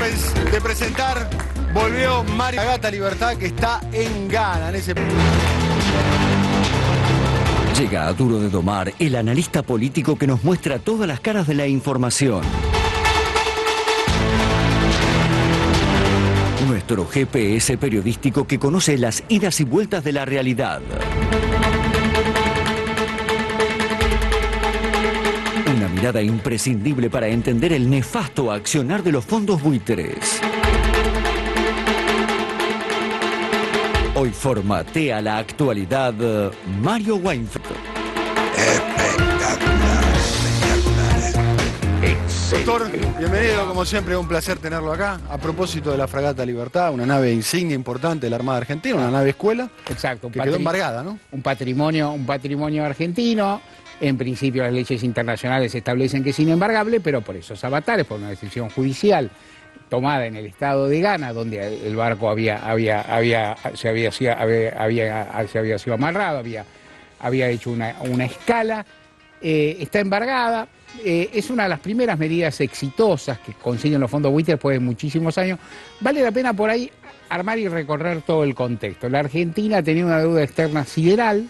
de presentar, volvió Mario Fragata Libertad, que está en Ghana, en ese... Llega a Duro de Domar el analista político que nos muestra todas las caras de la información. Nuestro GPS periodístico que conoce las idas y vueltas de la realidad. Una mirada imprescindible para entender el nefasto accionar de los fondos buitres. Hoy formatea la actualidad Mario Weinfeld. Doctor, bienvenido, como siempre, un placer tenerlo acá. A propósito de la Fragata Libertad, una nave insignia importante de la Armada Argentina, una nave escuela. Exacto, que quedó embargada, ¿no? Un patrimonio argentino. En principio las leyes internacionales establecen que es inembargable, pero por esos avatares, por una decisión judicial tomada en el estado de Ghana, donde el barco se había sido amarrado, había hecho una escala, está embargada. Es una de las primeras medidas exitosas que consiguen los fondos buitres después de muchísimos años. Vale la pena por ahí armar y recorrer todo el contexto. La Argentina tenía una deuda externa sideral,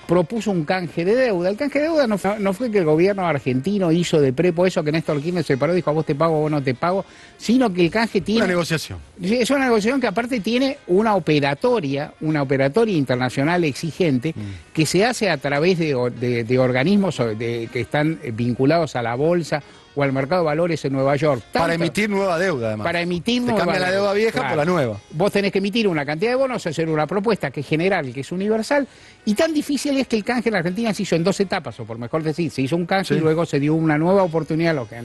propuso un canje de deuda. El canje de deuda no fue que el gobierno argentino hizo de prepo eso que Néstor Kirchner se paró y dijo a vos te pago, a vos no te pago, sino que el canje tiene... Una negociación. Es una negociación que aparte tiene una operatoria internacional exigente que se hace a través de organismos que están vinculados a la bolsa o al mercado de valores en Nueva York. Para emitir nueva deuda, además. Para emitir nueva deuda. Se cambia la deuda vieja por la nueva. Vos tenés que emitir una cantidad de bonos, hacer una propuesta que es general, que es universal, y tan difícil es que el canje en la Argentina se hizo en 2 etapas, o por mejor decir, se hizo un canje y luego se dio una nueva oportunidad a los que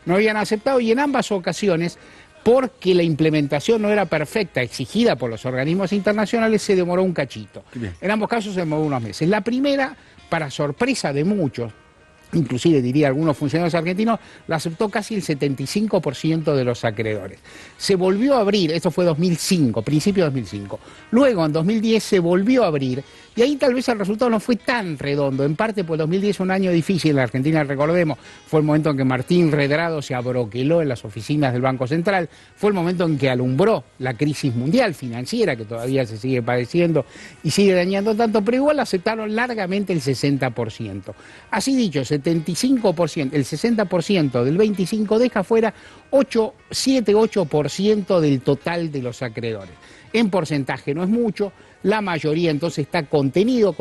no habían aceptado, y en ambas ocasiones, porque la implementación no era perfecta, exigida por los organismos internacionales, se demoró un cachito. En ambos casos se demoró unos meses. La primera, para sorpresa de muchos, inclusive diría algunos funcionarios argentinos, la aceptó casi el 75% de los acreedores. Se volvió a abrir, esto fue 2005, principio de 2005. Luego, en 2010, se volvió a abrir, y ahí tal vez el resultado no fue tan redondo, en parte porque 2010 fue un año difícil en la Argentina, recordemos, fue el momento en que Martín Redrado se abroqueló en las oficinas del Banco Central, fue el momento en que alumbró la crisis mundial financiera, que todavía se sigue padeciendo y sigue dañando tanto, pero igual aceptaron largamente el 60%. Así dicho, 75%, el 60% del 25% deja fuera 7-8% del total de los acreedores. En porcentaje no es mucho, la mayoría entonces está contenido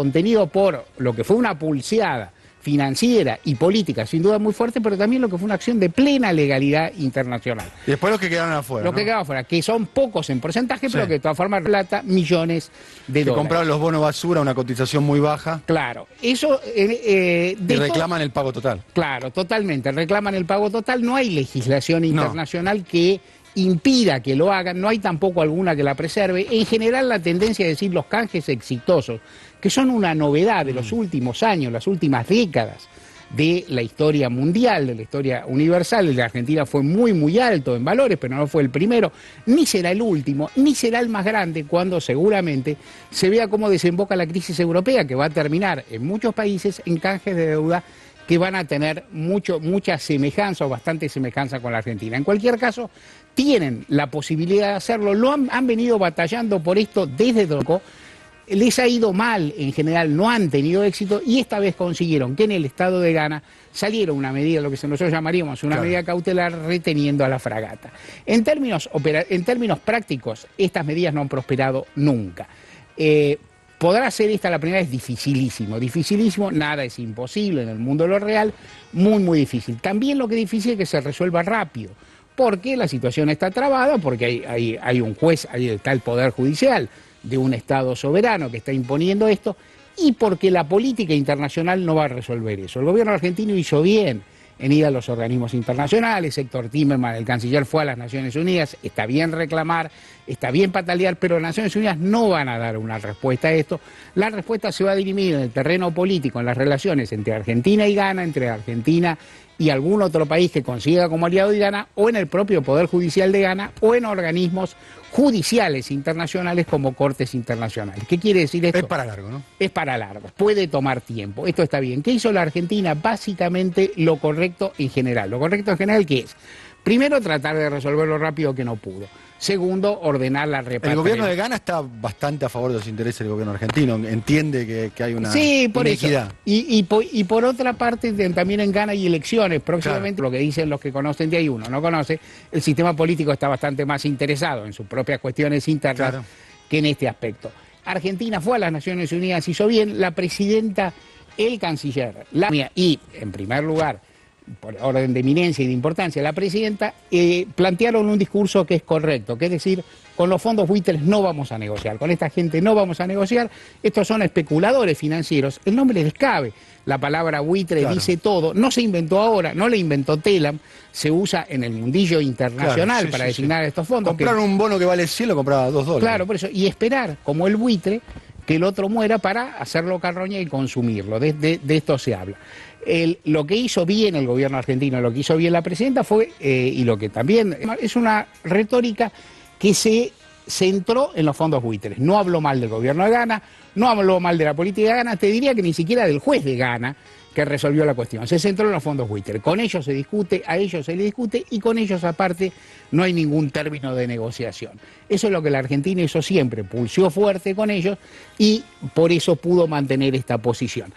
por lo que fue una pulseada financiera y política, sin duda muy fuerte, pero también lo que fue una acción de plena legalidad internacional. Y después los que quedaron afuera. Los que quedaron afuera, que son pocos en porcentaje, pero que de todas formas plata millones de dólares. Compraron los bonos basura a una cotización muy baja. Claro, eso... y reclaman el pago total. Claro, totalmente, reclaman el pago total. No hay legislación internacional que impida que lo hagan, no hay tampoco alguna que la preserve. En general la tendencia es decir los canjes exitosos, que son una novedad de los últimos años, las últimas décadas de la historia mundial, de la historia universal. El de Argentina fue muy muy alto en valores, pero no fue el primero, ni será el último, ni será el más grande cuando seguramente se vea cómo desemboca la crisis europea, que va a terminar en muchos países en canjes de deuda que van a tener mucha semejanza o bastante semejanza con la Argentina. En cualquier caso, tienen la posibilidad de hacerlo, han venido batallando por esto desde Droco, les ha ido mal en general, no han tenido éxito, y esta vez consiguieron que en el estado de Ghana saliera una medida, lo que nosotros llamaríamos una medida cautelar, reteniendo a la fragata. En términos prácticos, estas medidas no han prosperado nunca. Podrá ser esta la primera, es dificilísimo, nada es imposible en el mundo de lo real, muy difícil. También lo que es difícil es que se resuelva rápido, porque la situación está trabada, porque hay un juez, ahí está el Poder Judicial de un Estado soberano que está imponiendo esto, y porque la política internacional no va a resolver eso. El gobierno argentino hizo bien en ir a los organismos internacionales. Héctor Timerman, el canciller, fue a las Naciones Unidas. Está bien reclamar, está bien patalear, pero las Naciones Unidas no van a dar una respuesta a esto. La respuesta se va a dirimir en el terreno político, en las relaciones entre Argentina y Ghana, entre Argentina y algún otro país que consiga como aliado de Ghana, o en el propio Poder Judicial de Ghana, o en organismos judiciales internacionales como cortes internacionales. ¿Qué quiere decir esto? Es para largo, ¿no? Es para largo, puede tomar tiempo, esto está bien. ¿Qué hizo la Argentina? Básicamente lo correcto en general. ¿Lo correcto en general qué es? Primero, tratar de resolverlo rápido, que no pudo. Segundo, ordenar la repatriación. El gobierno de Ghana está bastante a favor de los intereses del gobierno argentino, entiende que hay una inequidad. Y por otra parte, también en Ghana hay elecciones próximamente, claro. Lo que dicen los que conocen de ahí, uno no conoce, el sistema político está bastante más interesado en sus propias cuestiones internas, claro, que en este aspecto. Argentina fue a las Naciones Unidas, hizo bien, la presidenta, el canciller, y en primer lugar, por orden de eminencia y de importancia, la presidenta, plantearon un discurso que es correcto, que es decir, con los fondos buitres no vamos a negociar, con esta gente no vamos a negociar, estos son especuladores financieros, el nombre les cabe, la palabra buitre, claro, dice todo, no se inventó ahora, no la inventó Telam, se usa en el mundillo internacional, claro, sí, para designar estos fondos. Compraron un bono que vale 100, lo compraba a $2. Claro, por eso, y esperar, como el buitre, que el otro muera para hacerlo carroña y consumirlo, de esto se habla. Lo que hizo bien el gobierno argentino, lo que hizo bien la presidenta fue, y lo que también es una retórica que se centró en los fondos buitres. No habló mal del gobierno de Ghana, no habló mal de la política de Ghana, te diría que ni siquiera del juez de Ghana que resolvió la cuestión. Se centró en los fondos buitres. Con ellos se discute, a ellos se le discute y con ellos aparte no hay ningún término de negociación. Eso es lo que la Argentina hizo siempre, pulsó fuerte con ellos y por eso pudo mantener esta posición.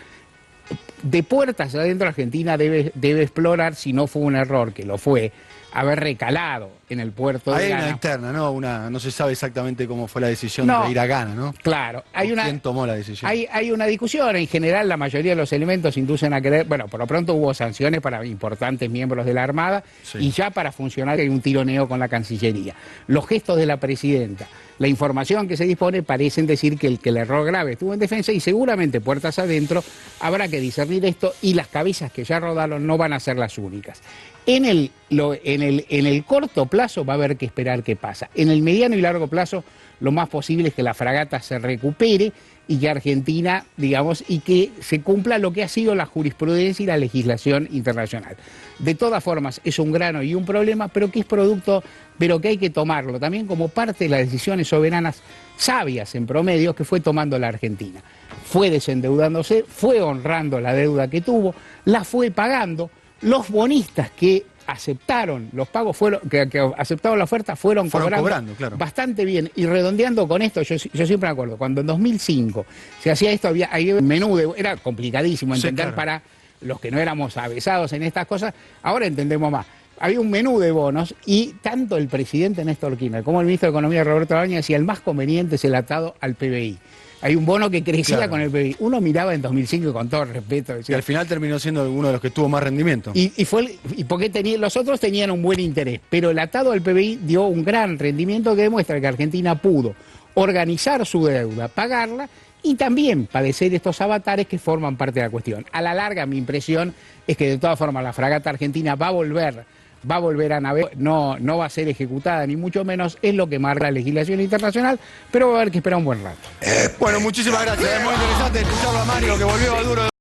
De puertas adentro, Argentina debe explorar, si no fue un error, que lo fue, haber recalado en el puerto de Ghana. Hay una interna, ¿no? No se sabe exactamente cómo fue la decisión de ir a Ghana, ¿no? Claro. ¿Quién tomó la decisión? Hay una discusión. En general, la mayoría de los elementos inducen a creer... Bueno, por lo pronto hubo sanciones para importantes miembros de la Armada, sí, y ya para funcionar hay un tironeo con la Cancillería. Los gestos de la presidenta, la información que se dispone, parecen decir que el error grave estuvo en defensa y seguramente puertas adentro habrá que discernir esto y las cabezas que ya rodaron no van a ser las únicas. En el corto plazo va a haber que esperar qué pasa. En el mediano y largo plazo lo más posible es que la fragata se recupere y que Argentina, digamos, y que se cumpla lo que ha sido la jurisprudencia y la legislación internacional. De todas formas, es un grano y un problema, pero que es producto, pero que hay que tomarlo también como parte de las decisiones soberanas sabias en promedio que fue tomando la Argentina. Fue desendeudándose, fue honrando la deuda que tuvo, la fue pagando. Los bonistas que aceptaron los pagos, que aceptaron la oferta, fueron cobrando claro, bastante bien. Y redondeando con esto, yo siempre me acuerdo, cuando en 2005 se hacía esto, había un menú, era complicadísimo entender, sí, claro, para los que no éramos avesados en estas cosas, ahora entendemos más. Había un menú de bonos y tanto el presidente Néstor Kirchner como el ministro de Economía Roberto Labaña decía el más conveniente es el atado al PBI. Hay un bono que crecía, claro, con el PBI. Uno miraba en 2005 con todo respeto. Decía, y al final terminó siendo uno de los que tuvo más rendimiento. Y porque los otros tenían un buen interés, pero el atado al PBI dio un gran rendimiento que demuestra que Argentina pudo organizar su deuda, pagarla y también padecer estos avatares que forman parte de la cuestión. A la larga, mi impresión es que de todas formas la fragata argentina va a volver a navegar, no va a ser ejecutada ni mucho menos, es lo que marca la legislación internacional, pero va a haber que esperar un buen rato. Bueno, muchísimas gracias, es muy interesante escucharlo a Mario, que volvió a duro.